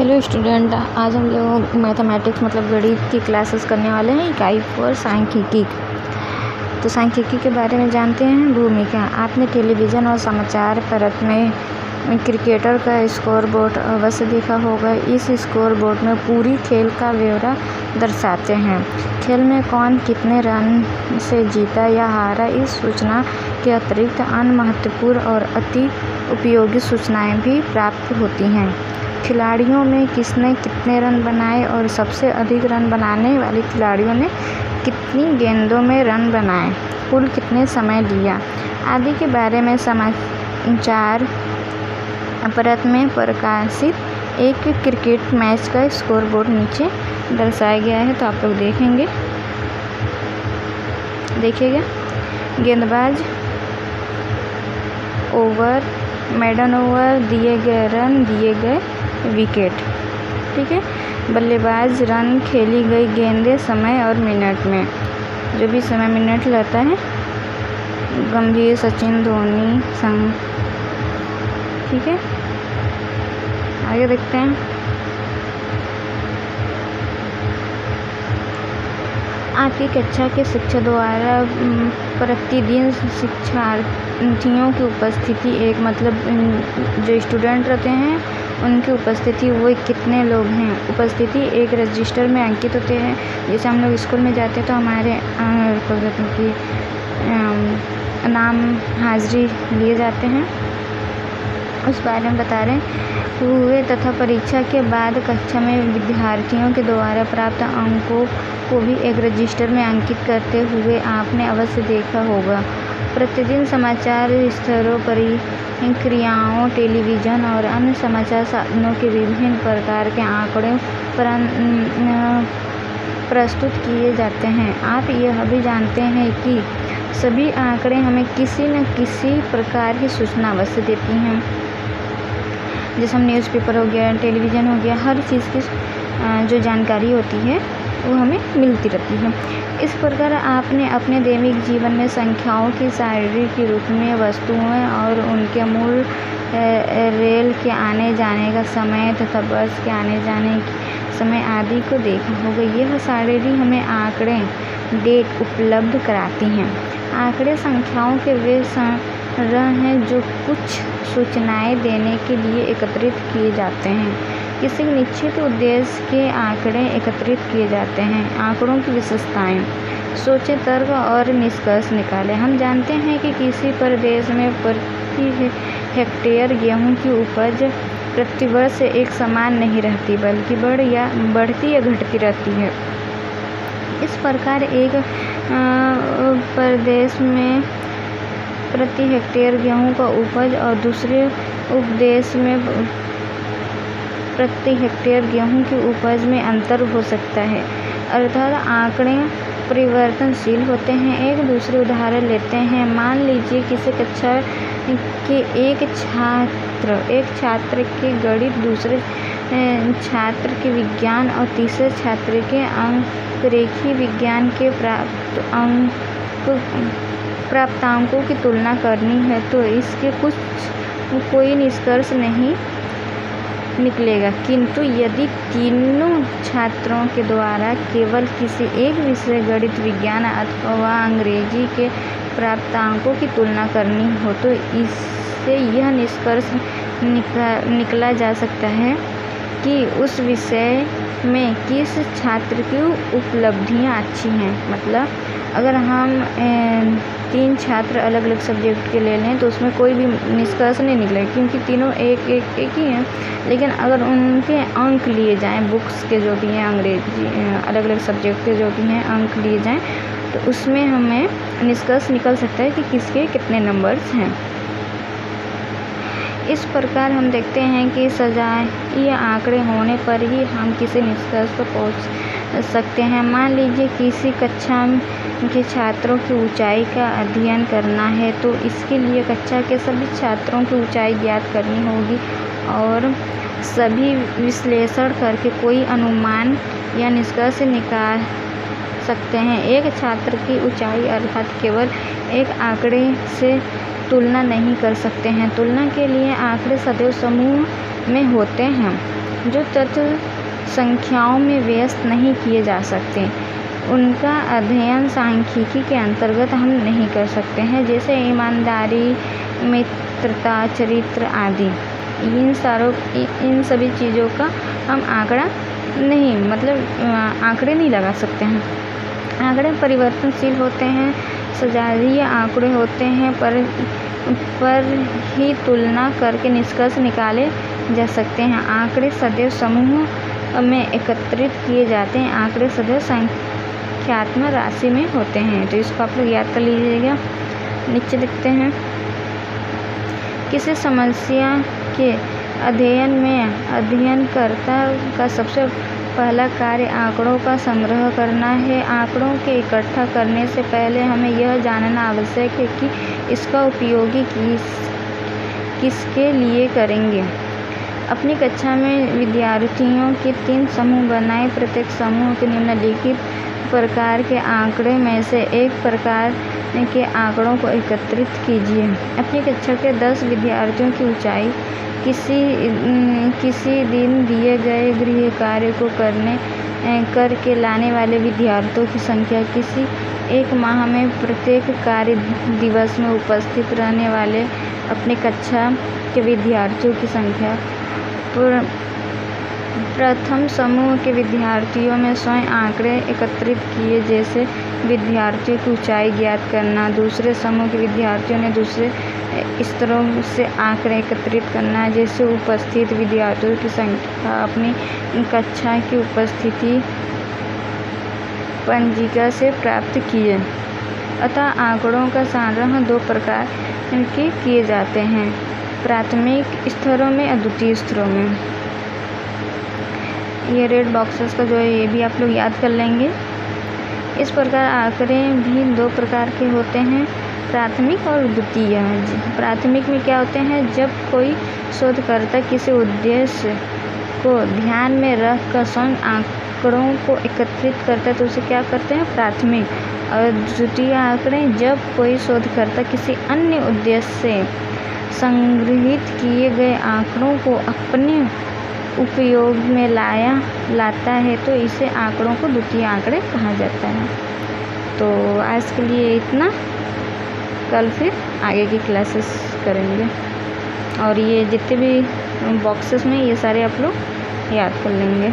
Hello student, आज हम लोग मैथमेटिक्स मतलब गणित की क्लासेस करने वाले हैं। इकाई 4 सांख्यिकी। तो सांख्यिकी के बारे में जानते हैं। भूमिका। आपने टेलीविज़न और समाचार पत्र में क्रिकेटर का स्कोर बोर्ड अवश्य देखा होगा। इस स्कोर बोर्ड में पूरी खेल का ब्यौरा दर्शाते हैं। खेल में कौन कितने रन से जीता या हारा, इस सूचना के अतिरिक्त अन्य महत्वपूर्ण और अति उपयोगी सूचनाएं भी प्राप्त होती हैं। खिलाड़ियों में किसने कितने रन बनाए और सबसे अधिक रन बनाने वाले खिलाड़ियों ने कितनी गेंदों में रन बनाए, कुल कितने समय लिया आदि के बारे में समाचार पत्र में प्रकाशित एक क्रिकेट मैच का स्कोर बोर्ड नीचे दर्शाया गया है। तो आप लोग देखिएगा। गेंदबाज, ओवर, मेडन ओवर, दिए गए रन, दिए गए विकेट। ठीक है। बल्लेबाज, रन, खेली गई गेंदें, समय और मिनट में, जो भी समय मिनट लगता है। गंभीर, सचिन, धोनी, संग। ठीक है, आगे देखते हैं। आपकी कक्षा के शिक्षक द्वारा प्रतिदिन शिक्षार्थियों की उपस्थिति एक मतलब जो स्टूडेंट रहते हैं उनकी उपस्थिति वो कितने लोग हैं, उपस्थिति एक रजिस्टर में अंकित होते हैं। जैसे हम लोग स्कूल में जाते हैं तो हमारे की नाम हाजिरी लिए जाते हैं, उस बारे में बता रहे हुए तथा परीक्षा के बाद कक्षा में विद्यार्थियों के द्वारा प्राप्त अंकों को भी एक रजिस्टर में अंकित करते हुए आपने अवश्य देखा होगा। प्रतिदिन समाचार स्तरों प्रक्रियाओं, टेलीविज़न और अन्य समाचार साधनों के विभिन्न प्रकार के आंकड़े प्रस्तुत किए जाते हैं। आप यह भी जानते हैं कि सभी आंकड़े हमें किसी न किसी प्रकार की सूचना अवश्य देती हैं। जैसे हम न्यूज़पेपर हो गया, टेलीविज़न हो गया, हर चीज़ की जो जानकारी होती है वो हमें मिलती रहती है। इस प्रकार आपने अपने दैनिक जीवन में संख्याओं की सारणी के रूप में वस्तुओं और उनके मूल, रेल के आने जाने का समय तथा बस के आने जाने के समय आदि को देखा होगा। यह सारणी हमें आंकड़े, डेट उपलब्ध कराती हैं। आंकड़े संख्याओं के वे संग्रह हैं जो कुछ सूचनाएं देने के लिए एकत्रित किए जाते हैं। किसी निश्चित उद्देश्य के आंकड़े एकत्रित किए जाते हैं। आंकड़ों की विशेषताएं। सोचे, तर्क और निष्कर्ष निकालें। हम जानते हैं कि किसी प्रदेश में प्रति हेक्टेयर गेहूं की उपज प्रतिवर्ष एक समान नहीं रहती, बल्कि बढ़ती या घटती रहती है। इस प्रकार एक प्रदेश में प्रति हेक्टेयर गेहूं का उपज और दूसरे उपदेश में प्रति हेक्टेयर गेहूं की उपज में अंतर हो सकता है, अर्थात आंकड़े परिवर्तनशील होते हैं। एक दूसरे उदाहरण लेते हैं। मान लीजिए किसी कक्षा के एक छात्र के गणित, दूसरे छात्र के विज्ञान और तीसरे छात्र के अंकगणित विज्ञान के प्राप्तांकों की तुलना करनी है, तो इसके कोई निष्कर्ष नहीं निकलेगा। किंतु यदि तीनों छात्रों के द्वारा केवल किसी एक विषय, गणित, विज्ञान अथवा अंग्रेजी के प्राप्तांकों की तुलना करनी हो, तो इससे यह निष्कर्ष निकला जा सकता है कि उस विषय में किस छात्र की उपलब्धियां अच्छी हैं। मतलब अगर हम 3 छात्र अलग अलग सब्जेक्ट के ले लें तो उसमें कोई भी निष्कर्ष नहीं निकलेगा, क्योंकि तीनों एक ही हैं। लेकिन अगर उनके अंक लिए जाएं, बुक्स के जो भी हैं, अंग्रेजी अलग अलग सब्जेक्ट के जो भी हैं अंक लिए जाएं, तो उसमें हमें निष्कर्ष निकल सकता है कि किसके कितने नंबर्स हैं। इस प्रकार हम देखते हैं कि सजातीय आंकड़े होने पर ही हम किसी निष्कर्ष पर पहुंच सकते हैं। मान लीजिए किसी कक्षा के छात्रों की ऊंचाई का अध्ययन करना है, तो इसके लिए कक्षा के सभी छात्रों की ऊंचाई ज्ञात करनी होगी और सभी विश्लेषण करके कोई अनुमान या निष्कर्ष निकाल सकते हैं। एक छात्र की ऊंचाई अर्थात केवल एक आंकड़े से तुलना नहीं कर सकते हैं। तुलना के लिए आंकड़े सदैव समूह में होते हैं। जो तत्व संख्याओं में व्यस्त नहीं किए जा सकते, उनका अध्ययन सांख्यिकी के अंतर्गत हम नहीं कर सकते हैं, जैसे ईमानदारी, मित्रता, चरित्र आदि। इन सभी चीज़ों का हम आंकड़ा नहीं आंकड़े नहीं लगा सकते हैं। आंकड़े परिवर्तनशील होते हैं, सजातीय आंकड़े होते हैं, पर ही तुलना करके निष्कर्ष निकाले जा सकते हैं। आंकड़े सदैव समूह में एकत्रित किए जाते हैं। आंकड़े सदैव संख्यात्मक राशि में होते हैं। तो इसको आप लोग याद कर लीजिएगा। नीचे लिखते हैं, किसी समस्या के अध्ययन में अध्ययनकर्ता का सबसे पहला कार्य आंकड़ों का संग्रह करना है। आंकड़ों के इकट्ठा करने से पहले हमें यह जानना आवश्यक है कि इसका उपयोग किसके लिए करेंगे। अपनी कक्षा में विद्यार्थियों के 3 समूह बनाएं। प्रत्येक समूह के निम्नलिखित प्रकार के आंकड़े में से एक प्रकार के आंकड़ों को एकत्रित कीजिए। अपनी कक्षा के 10 विद्यार्थियों की ऊंचाई, किसी दिन दिए गए गृह कार्य को करके लाने वाले विद्यार्थियों की संख्या, किसी एक माह में प्रत्येक कार्य दिवस में उपस्थित रहने वाले अपनी कक्षा के विद्यार्थियों की संख्या। प्रथम समूह के विद्यार्थियों में स्वयं आंकड़े एकत्रित किए, जैसे विद्यार्थियों की ऊंचाई ज्ञात करना। दूसरे समूह के विद्यार्थियों ने दूसरे स्तरों से आंकड़े एकत्रित करना, जैसे उपस्थित विद्यार्थियों की संख्या, अपनी कक्षा की उपस्थिति पंजिका से प्राप्त किए। अतः आंकड़ों का संग्रह 2 प्रकार के किए जाते हैं, प्राथमिक स्तरों में और द्वितीय स्तरों में। ये रेड बॉक्सेस का जो है ये भी आप लोग याद कर लेंगे। इस प्रकार आंकड़े भी 2 प्रकार के होते हैं, प्राथमिक और द्वितीय। प्राथमिक में क्या होते हैं, जब कोई शोधकर्ता किसी उद्देश्य को ध्यान में रख कर स्वयं आंकड़ों को एकत्रित करता है तो उसे क्या करते हैं, प्राथमिक। और द्वितीय आंकड़े, जब कोई शोधकर्ता किसी अन्य उद्देश्य से संग्रहित किए गए आंकड़ों को अपने उपयोग में लाता है तो इसे आंकड़ों को द्वितीय आंकड़े कहा जाता है। तो आज के लिए इतना, कल फिर आगे की क्लासेस करेंगे। और ये जितने भी बॉक्सेस में ये सारे आप लोग याद कर लेंगे।